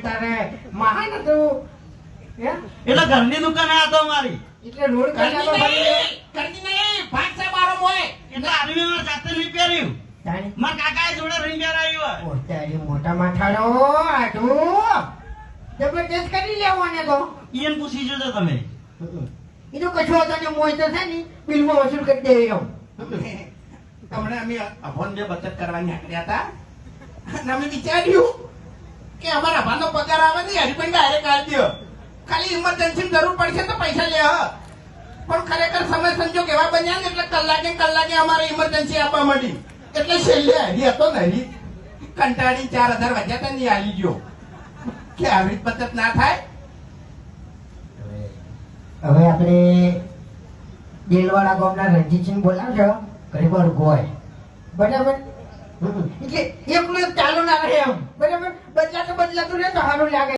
તારે મહાન હતું હે એટલે ઘરની દુકાન આ તો અમારી એટલે રોડ કાઢાનો કરતી નહીં ભાગ છે મારો મોય એટલે આર્મી માં જાતે નહીં પહેર્યું તાણી મારા કાકાએ જોડે રહી પહેરાયું ઓ તારી મોટા માથાડો આટુ જબરદસ્ત કરી લેવાને તો ઈયન પૂછી જોજો તમે એ તો કશો હતો ને મોય તો છે ને બિલમાં વસૂલ કરી દે એમ હમણાં અમે અભોન બે બચત કરવા નીકળ્યા હતા અને અમે વિચાર્યું કે અમારા ભાનો પગાર આવે ને હરિભાઈ ડાયરેક્ટ આવી દો ખાલી ઇમરજન્સી જરૂર પડશે તો પૈસા લે પણ ખરેખર સમય સંજોગ એવા બન્યા ને એટલે કલાકે અમારે ઇમરજન્સી આપવા માંડી એટલે છેલ્લે હરી હતો ને હરી કંટાળી 4000 વધ્યા હતા ને આવી ગયો કે આવી બચત ના થાય હવે આપણે દેલવાડા ગામના રણજીતસિંહ બોલાવજો ગરીબર ગોય બરાબર એટલે એકલું ચાલુ ના રહે એમ બરાબર બદલાતું રહે તો સારું લાગે